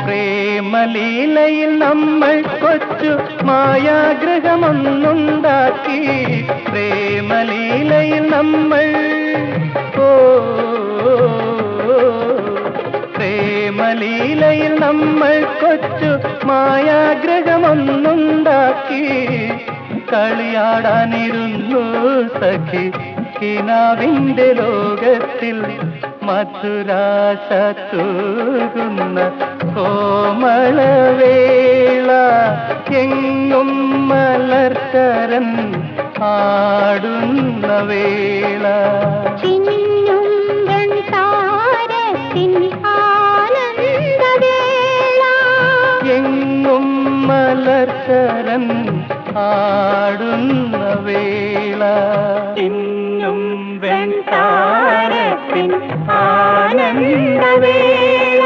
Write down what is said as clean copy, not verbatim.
പ്രേമലീലയിൽ നമ്മൾ കൊച്ചു മായാഗ്രഹമൊന്നുണ്ടാക്കി. പ്രേമലീലയിൽ നമ്മൾ പ്രേമലീലയിൽ നമ്മൾ കൊച്ചു മായാഗ്രഹമൊന്നുണ്ടാക്കി. കളിയാടാനിരുന്നു സഖി കിനാവിന്റെ ലോകത്തിൽ. മധുരാശ തൂകുന്ന കോമളവേള എങ്ങും മലർക്കരൻ ആടുന്ന വേള. എങ്ങും മലർക്കരൻ ആടുന്ന വേള. ഇന്നും വെൺതാരത്തിൻ ആനന്ദവേള.